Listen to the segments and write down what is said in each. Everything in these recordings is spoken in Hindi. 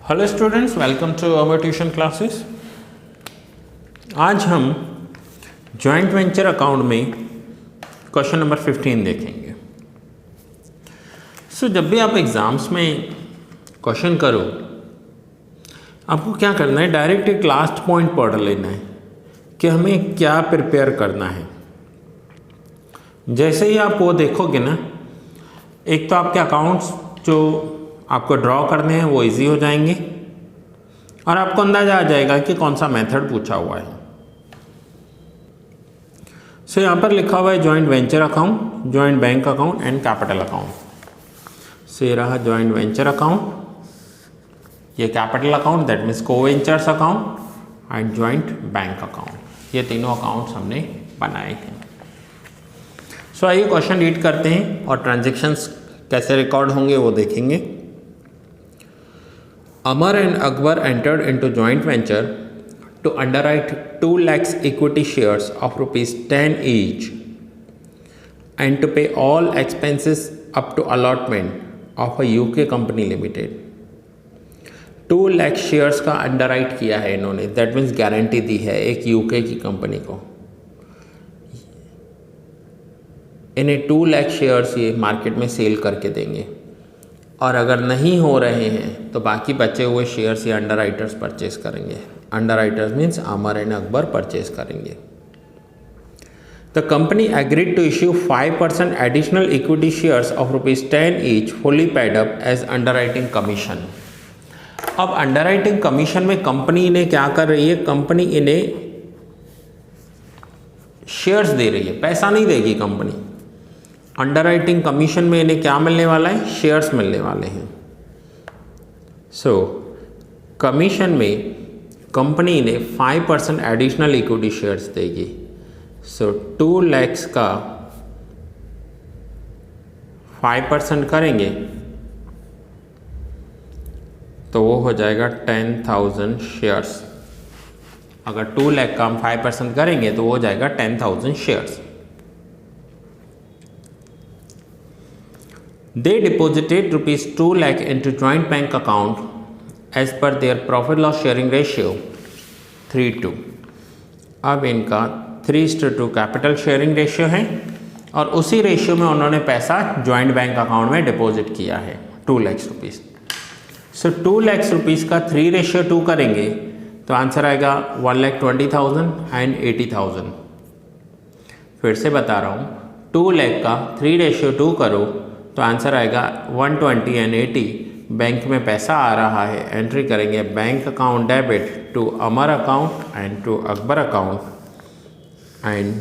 Hello students, welcome to our tuition classes. आज हम जॉइंट वेंचर अकाउंट में क्वेश्चन नंबर 15 देखेंगे। जब भी आप एग्ज़ाम्स में क्वेश्चन करो, आपको क्या करना है, डायरेक्ट एक लास्ट पॉइंट पढ़ लेना है कि हमें क्या प्रिपेयर करना है। जैसे ही आप वो देखोगे ना, एक तो आपके अकाउंट्स जो आपको ड्रॉ करने हैं वो इजी हो जाएंगे और आपको अंदाज़ा आ जाएगा कि कौन सा मेथड पूछा हुआ है। यहाँ पर लिखा हुआ है joint venture account, joint bank account and capital account. ये रहा जॉइंट वेंचर अकाउंट, ये कैपिटल अकाउंट दैट मीन्स को ventures account and joint bank account. ये तीनों अकाउंट्स हमने बनाए हैं। आइए क्वेश्चन रीड करते हैं और ट्रांजेक्शन्स कैसे रिकॉर्ड होंगे वो देखेंगे। Amar and Akbar entered into joint venture to underwrite 2 lakhs equity shares of rupees 10 each and to pay all expenses up to allotment of a UK company limited। 2 lakh shares का अंडरराइट किया है इन्होंने, दैट मीन्स गारंटी दी है एक यूके की कंपनी को। इन्हें 2 लाख शेयर्स ये मार्केट में सेल करके देंगे और अगर नहीं हो रहे हैं तो बाकी बचे हुए शेयर्स ये अंडरराइटर्स परचेज करेंगे। Underwriters means Amar and Akbar purchase करेंगे। The company agreed to issue 5% additional equity shares of rupees 10 each fully paid up as underwriting commission. अब अंडरराइटिंग कमीशन में कंपनी इन्हें क्या कर रही है, कंपनी इन्हें शेयर्स दे रही है, पैसा नहीं देगी कंपनी। अंडरराइटिंग कमीशन में इन्हें क्या मिलने वाला है, शेयर्स मिलने वाले हैं। कमीशन में कंपनी ने 5% एडिशनल इक्विटी शेयर्स देगी। 2 लाख का 5% करेंगे तो वो हो जाएगा 10,000 शेयर्स। अगर 2 लाख का हम 5% करेंगे तो वो हो जाएगा 10,000 shares. They deposited rupees 2 lakh into joint bank account as per their profit loss sharing ratio 3:2। अब इनका 3:2 कैपिटल शेयरिंग रेशियो है और उसी रेशियो में उन्होंने पैसा जॉइंट बैंक अकाउंट में डिपॉजिट किया है 2 लाख रुपीज़। 2 लाख रुपीज़ का 3:2 करेंगे तो आंसर आएगा 1,20,000 एंड 80,000। फिर से बता रहा हूँ, 2 लाख का 3:2 करो तो आंसर आएगा 120 एंड 80। बैंक में पैसा आ रहा है, एंट्री करेंगे bank account debit to Amar account and to Akbar account and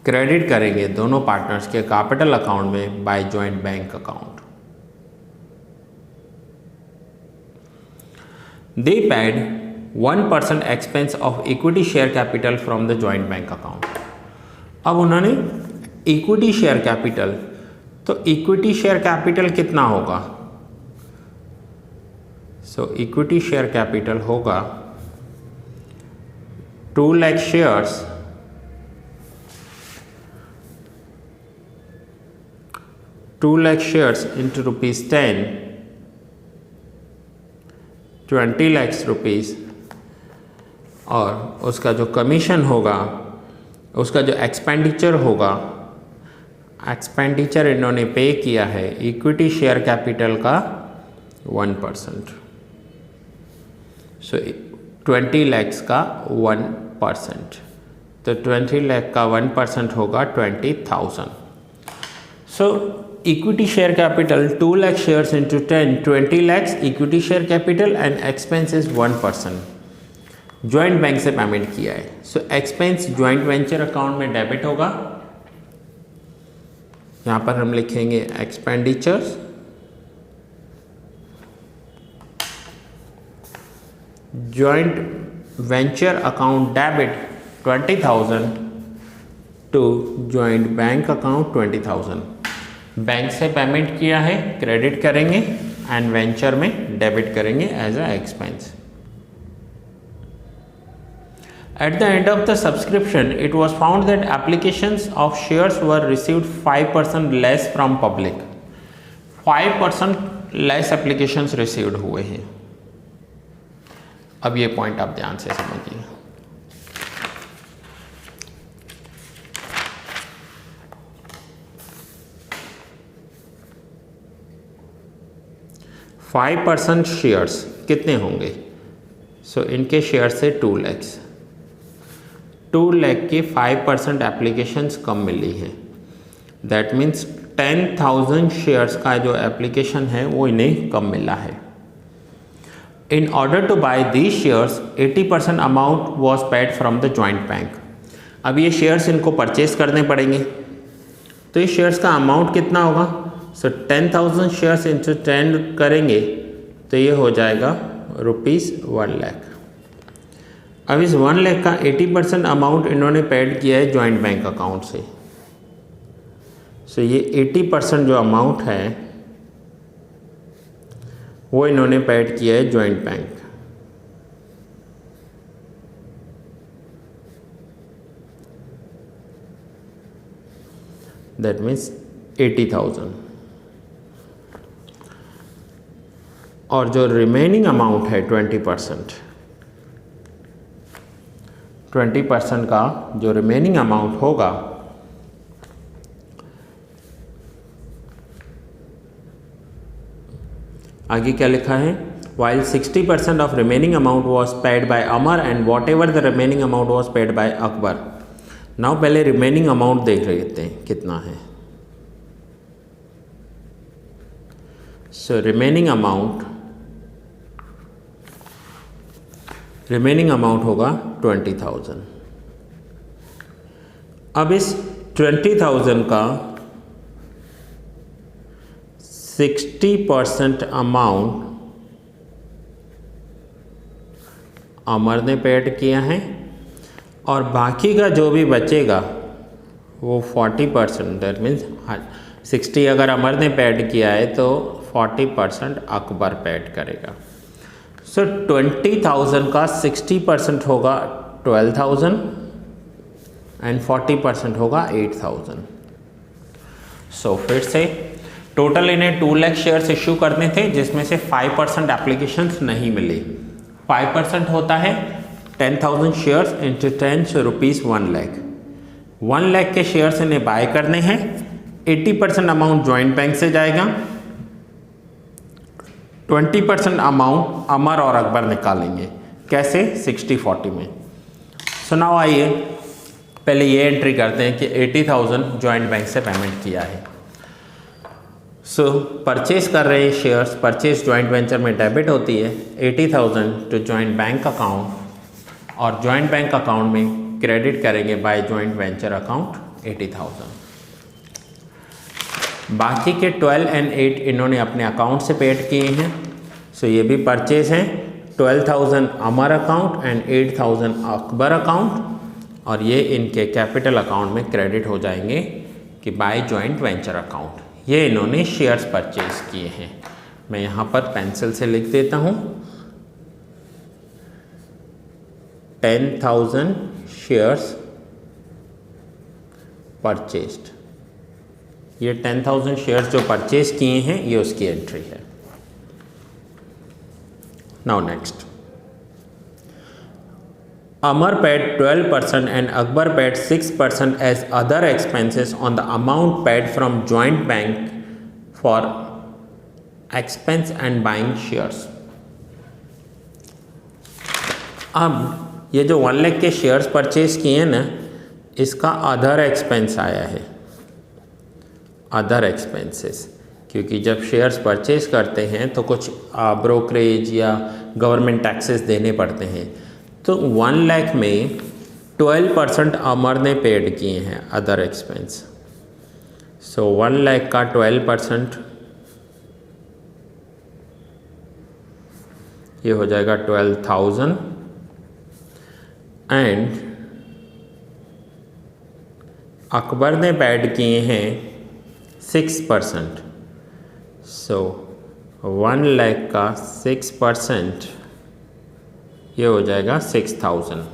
credit करेंगे दोनों पार्टनर्स के कैपिटल अकाउंट में by joint bank account. They paid 1% expense of equity share capital from the joint bank account. अब उन्होंने इक्विटी शेयर कैपिटल, तो इक्विटी शेयर कैपिटल कितना होगा, इक्विटी शेयर कैपिटल होगा 2 lakh shares, 2 lakh shares into rupees 10, 20 lakh rupees, और उसका जो कमीशन होगा, उसका जो एक्सपेंडिचर होगा, एक्सपेंडिचर इन्होंने पे किया है इक्विटी शेयर कैपिटल का 1%। 20 लाख का 1%, तो 20 लाख का 1% होगा 20,000। Equity share capital 2 lakh shares into 10, 20 lakh equity share capital and expense is 1%। Joint bank से पेमेंट किया है। एक्सपेंस जॉइंट वेंचर अकाउंट में डेबिट होगा। यहाँ पर हम लिखेंगे expenditures, joint venture account debit 20,000 to joint bank account 20,000। Bank से पेमेंट किया है, क्रेडिट करेंगे एंड वेंचर में डेबिट करेंगे as a expense. At the end of the subscription, it was found that applications of shares were received 5% less from public। 5% less applications received हुए हैं। अब ये पॉइंट आप ध्यान से समझिए। फाइव परसेंट शेयर्स कितने होंगे? सो इनके शेयर से 2 लाख, 2 लाख के 5% एप्लीकेशंस कम मिली हैं। दैट मीन्स 10,000 शेयर्स का जो एप्लीकेशन है वो इन्हें कम मिला है। In order to buy these shares 80% amount was paid from the joint bank. अब ये शेयर्स इनको परचेज करने पड़ेंगे, तो ये शेयर्स का अमाउंट कितना होगा? सो 10,000 शेयर्स इंटू 10 करेंगे तो ये हो जाएगा ₹1 लाख। अब इस 1 लाख का 80% अमाउंट इन्होंने पेड किया है जॉइंट बैंक अकाउंट से। सो ये 80% जो अमाउंट है वो इन्होंने पेड किया है जॉइंट बैंक। That means 80,000। और जो रिमेनिंग अमाउंट है 20% का जो रिमेनिंग अमाउंट होगा आगे क्या लिखा है? while 60% of remaining amount was paid by Amar and whatever the remaining amount was paid by Akbar। now पहले remaining amount देख लेते हैं कितना है। so remaining amount होगा 20,000। अब इस 20,000 का 60% अमाउंट अमर ने पेड किया है और बाकी का जो भी बचेगा वो 40%, दैट मीन्स 60 अगर अमर ने पेड किया है तो 40% अकबर पेड करेगा। सो 20,000 का 60% होगा 12,000 एंड 40% होगा 8,000। सो फिर से टोटल इन्हें 2 लाख शेयर्स इश्यू करने थे जिसमें से 5% एप्लीकेशंस नहीं मिली। 5% होता है 10,000 शेयर्स इंटू 10 सो ₹1 लाख। 1 लाख के शेयर्स इन्हें बाय करने हैं। 80% अमाउंट जॉइंट बैंक से जाएगा, 20% अमाउंट अमर और अकबर निकालेंगे। कैसे? 60-40 में। सो नाउ आइए पहले ये एंट्री करते हैं कि 80,000 जॉइंट बैंक से पेमेंट किया है। सो परचेज कर रहे हैं शेयर्स, परचेज जॉइंट वेंचर में डेबिट होती है 80,000 टू जॉइंट बैंक अकाउंट और जॉइंट बैंक अकाउंट में क्रेडिट करेंगे बाय जॉइंट वेंचर अकाउंट 80,000। बाकी के 12 और 8 इन्होंने अपने अकाउंट से पेड किए हैं। सो ये भी परचेज हैं 12,000 अमर अकाउंट एंड 8,000 अकबर अकाउंट और ये इनके कैपिटल अकाउंट में क्रेडिट हो जाएंगे कि बाय जॉइंट वेंचर अकाउंट। ये इन्होंने शेयर्स परचेज किए हैं। मैं यहाँ पर पेंसिल से लिख देता हूँ 10,000 शेयर्स परचेज्ड। ये 10,000 शेयर्स जो परचेज किए हैं ये उसकी एंट्री है। Now next, Amar paid 12% and Akbar paid 6% as other expenses on the amount paid from joint bank for expense and buying shares। अब ये जो 1 लाख के शेयर्स परचेज किए हैं ना, इसका अदर एक्सपेंस आया है, अदर एक्सपेंसेस, क्योंकि जब शेयर्स परचेज करते हैं तो कुछ ब्रोकरेज या गवर्नमेंट टैक्सेस देने पड़ते हैं। तो 1 लाख में 12% अमर ने पेड किए हैं अदर एक्सपेंस। सो 1 लाख का 12% ये हो जाएगा 12,000 एंड अकबर ने पेड किए हैं 6%। सो 1 लाख का 6% ये हो जाएगा 6,000।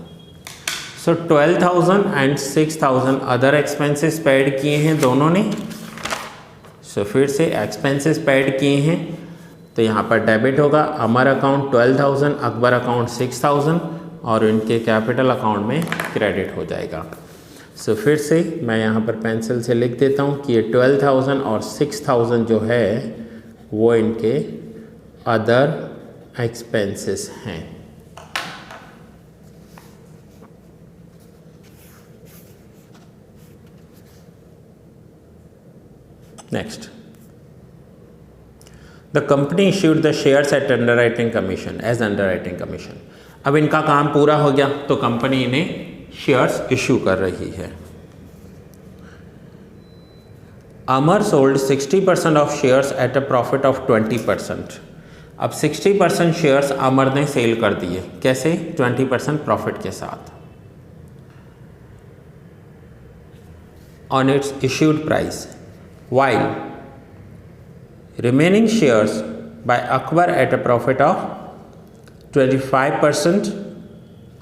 सो 12,000 एंड 6,000 अदर एक्सपेंसेस पेड किए हैं दोनों ने। सो फिर से एक्सपेंसेस पेड किए हैं तो यहाँ पर डेबिट होगा, अमर अकाउंट 12,000, अकबर अकाउंट 6,000 और इनके कैपिटल अकाउंट में क्रेडिट हो जाएगा। सो फिर से मैं यहाँ पर पेंसिल से लिख देता हूँ कि ये 12,000 और 6,000 जो है वो इनके अदर एक्सपेंसेस हैं। Next, the company issued the shares at underwriting commission as underwriting commission. अब इनका काम पूरा हो गया तो कंपनी इन्हें शेयर्स इशू कर रही है। Amar sold 60% of shares at a profit of 20%। अब 60% शेयर्स अमर ने सेल कर दिए, कैसे? 20% प्रॉफिट के साथ। On it's issued price, while remaining shares by Akbar at a profit of 25%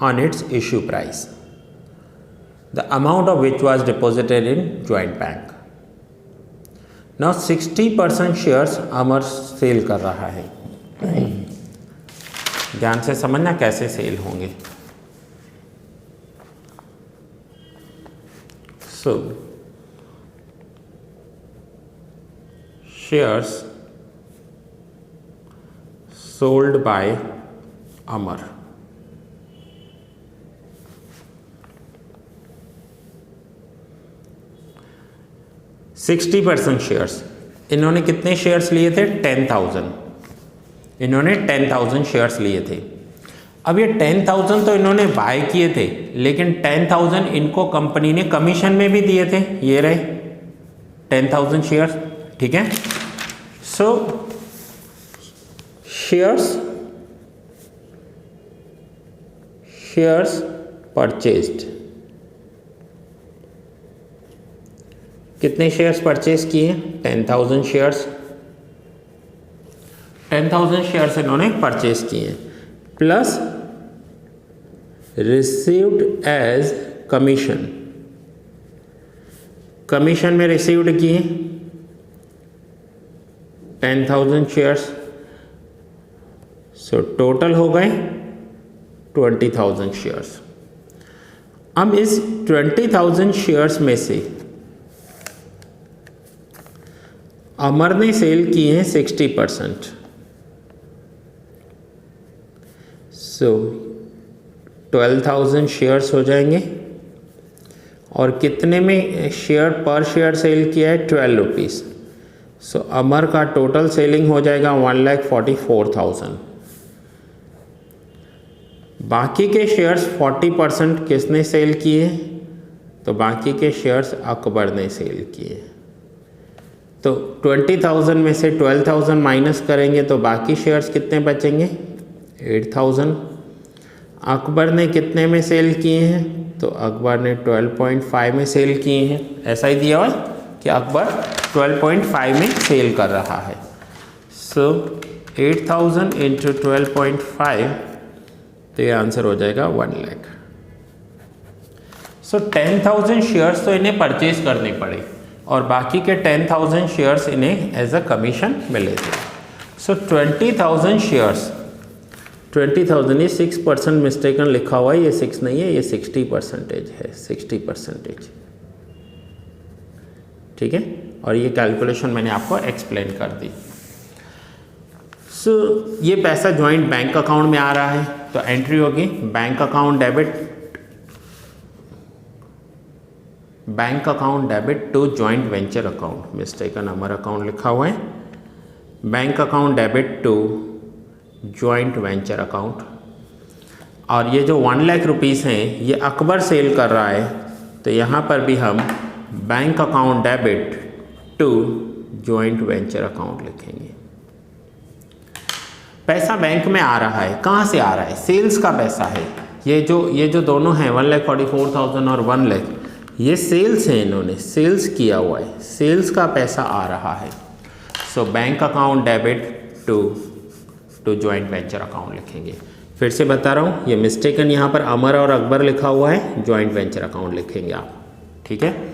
on its issue price, the amount of which was deposited in joint bank. Now 60% shares Amar cell कर रहा है। ध्यान से समझना कैसे सेल होंगे। So shares sold by Amar, shares, इन्होंने कितने शेयर्स लिए थे? 10,000। इन्होंने 10,000 शेयर्स लिए थे। अब ये 10,000 तो इन्होंने बाय किए थे, लेकिन 10,000 इनको कंपनी ने कमीशन में भी दिए थे। ये रहे 10,000 शेयर्स, ठीक है। सो शेयर्स परचेज्ड, कितने शेयर्स परचेज किए? 10,000 शेयर्स। 10,000 शेयर्स इन्होंने परचेज किए, plus received as commission, commission में रिसीव्ड किए 10,000 शेयर्स। सो टोटल हो गए 20,000 शेयर्स। अब इस 20,000 शेयर्स में से अमर ने सेल किए हैं 60%। सो 12,000 शेयर्स हो जाएंगे, और कितने में शेयर पर शेयर सेल किया है? 12 रुपीज़। सो अमर का टोटल सेलिंग हो जाएगा 1,44,000। बाकी के शेयर्स 40% किसने सेल किए? तो बाकी के शेयर्स अकबर ने सेल किए। तो 20,000 में से 12,000 माइनस करेंगे तो बाकी शेयर्स कितने बचेंगे? 8,000। अकबर ने कितने में सेल किए हैं? तो अकबर ने 12.5 में सेल किए हैं। ऐसा ही दिया हुआ कि अकबर 12.5 में सेल कर रहा है। सो 8,000 इंटू 12.5, तो ये आंसर हो जाएगा 1 लाख। सो 10,000 शेयर्स तो इन्हें परचेज करने पड़े, और बाकी के 10,000 शेयर्स इन्हें एज अ कमीशन मिले थे। सो 20,000 शेयर्स, 20,000, ये 6% मिस्टेकन लिखा हुआ है, ये 6 नहीं है, ये 60% है, 60%, ठीक है। और ये कैलकुलेशन मैंने आपको एक्सप्लेन कर दी। सो ये पैसा जॉइंट बैंक अकाउंट में आ रहा है, तो एंट्री होगी bank account debit to joint venture account. Mistaken Amar account लिखा हुआ है, bank account debit to joint venture account. और ये जो 1 लाख रुपीज़ हैं ये अकबर सेल कर रहा है, तो यहाँ पर भी हम bank account debit to joint venture account लिखेंगे। पैसा बैंक में आ रहा है, कहाँ से आ रहा है? सेल्स का पैसा है। ये जो दोनों हैं 1,44,000 और 1 लाख, ये सेल्स हैं, इन्होंने सेल्स किया हुआ है, सेल्स का पैसा आ रहा है। So bank account debit to joint venture account लिखेंगे। फिर से बता रहा हूँ, ये मिस्टेकन यहाँ पर अमर और अकबर लिखा हुआ है, जॉइंट वेंचर अकाउंट लिखेंगे आप, ठीक है।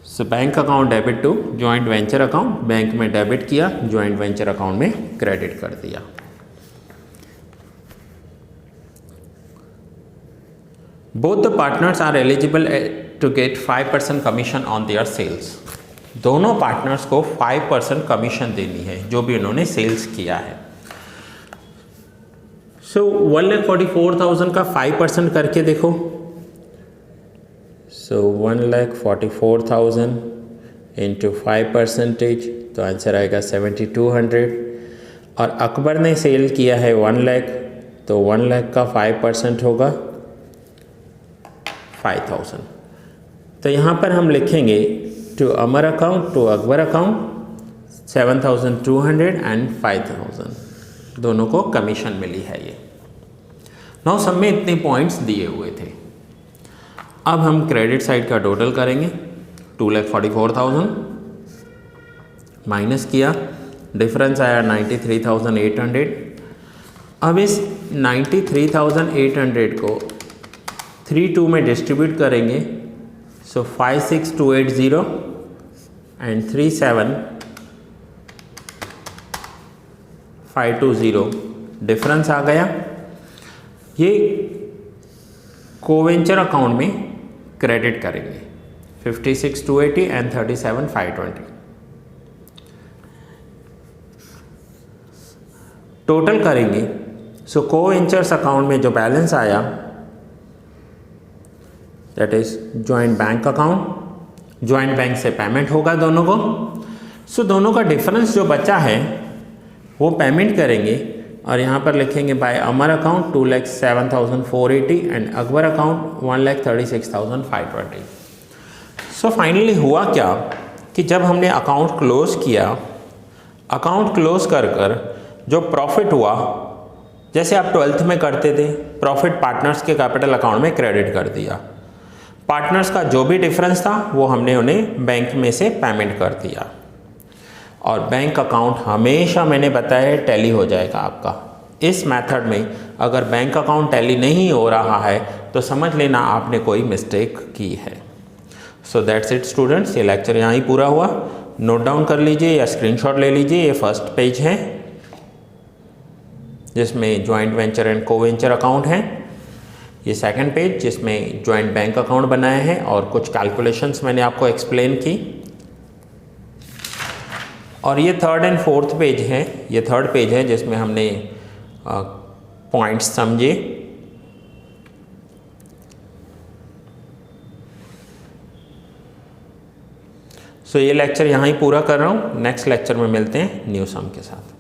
So bank account debit to joint venture account, bank में डेबिट किया, जॉइंट वेंचर अकाउंट में क्रेडिट कर दिया। Both the partners are eligible to get 5% commission on their sales. दोनों पार्टनर्स को 5% कमीशन देनी है जो भी उन्होंने सेल्स किया है। सो 1,44,000 का 5% करके देखो। सो 1,44,000 इंटू 5%, तो आंसर आएगा 7,200। और अकबर ने सेल किया है 1 लाख, तो 1 लाख का 5% होगा 5,000। तो यहाँ पर हम लिखेंगे to Amar account to Akbar account 7,200 and 5,000, दोनों को कमीशन मिली है ये। नाउ सब में इतने पॉइंट्स दिए हुए थे। अब हम क्रेडिट साइड का टोटल करेंगे। 2,44,000 माइनस किया, डिफरेंस आया 93,800। अब इस 93,800 को 3 में डिस्ट्रीब्यूट करेंगे। सो 5,6,280 एंड 3,7,520 डिफरेंस आ गया। ये कोवेंचर अकाउंट में क्रेडिट करेंगे 56,280 एंड 37,520। टोटल करेंगे। सो कोवेंचर्स अकाउंट में जो बैलेंस आया that is joint bank account, joint bank से पेमेंट होगा दोनों को। सो दोनों का डिफरेंस जो बचा है वो पेमेंट करेंगे और यहाँ पर लिखेंगे by Amar account 2,07,480 and Akbar account 1,36,520। So finally हुआ क्या कि जब हमने अकाउंट क्लोज किया, अकाउंट क्लोज कर जो प्रॉफिट हुआ, जैसे आप 12th में करते थे, प्रॉफिट पार्टनर्स के कैपिटल अकाउंट में क्रेडिट कर दिया। पार्टनर्स का जो भी डिफरेंस था वो हमने उन्हें बैंक में से पेमेंट कर दिया। और बैंक अकाउंट हमेशा मैंने बताया टैली हो जाएगा आपका। इस मेथड में अगर बैंक अकाउंट टैली नहीं हो रहा है तो समझ लेना आपने कोई मिस्टेक की है। सो दैट्स इट स्टूडेंट्स, ये लेक्चर यहाँ ही पूरा हुआ। नोट डाउन कर लीजिए या स्क्रीनशॉट ले लीजिए। ये फर्स्ट पेज है जिसमें जॉइंट वेंचर एंड कोवेंचर अकाउंट है। ये सेकंड पेज जिसमें जॉइंट बैंक अकाउंट बनाए हैं और कुछ कैलकुलेशंस मैंने आपको एक्सप्लेन की। और ये थर्ड एंड फोर्थ पेज है, ये थर्ड पेज है जिसमें हमने पॉइंट्स समझे। सो ये लेक्चर यहाँ ही पूरा कर रहा हूँ। नेक्स्ट लेक्चर में मिलते हैं न्यू सम के साथ।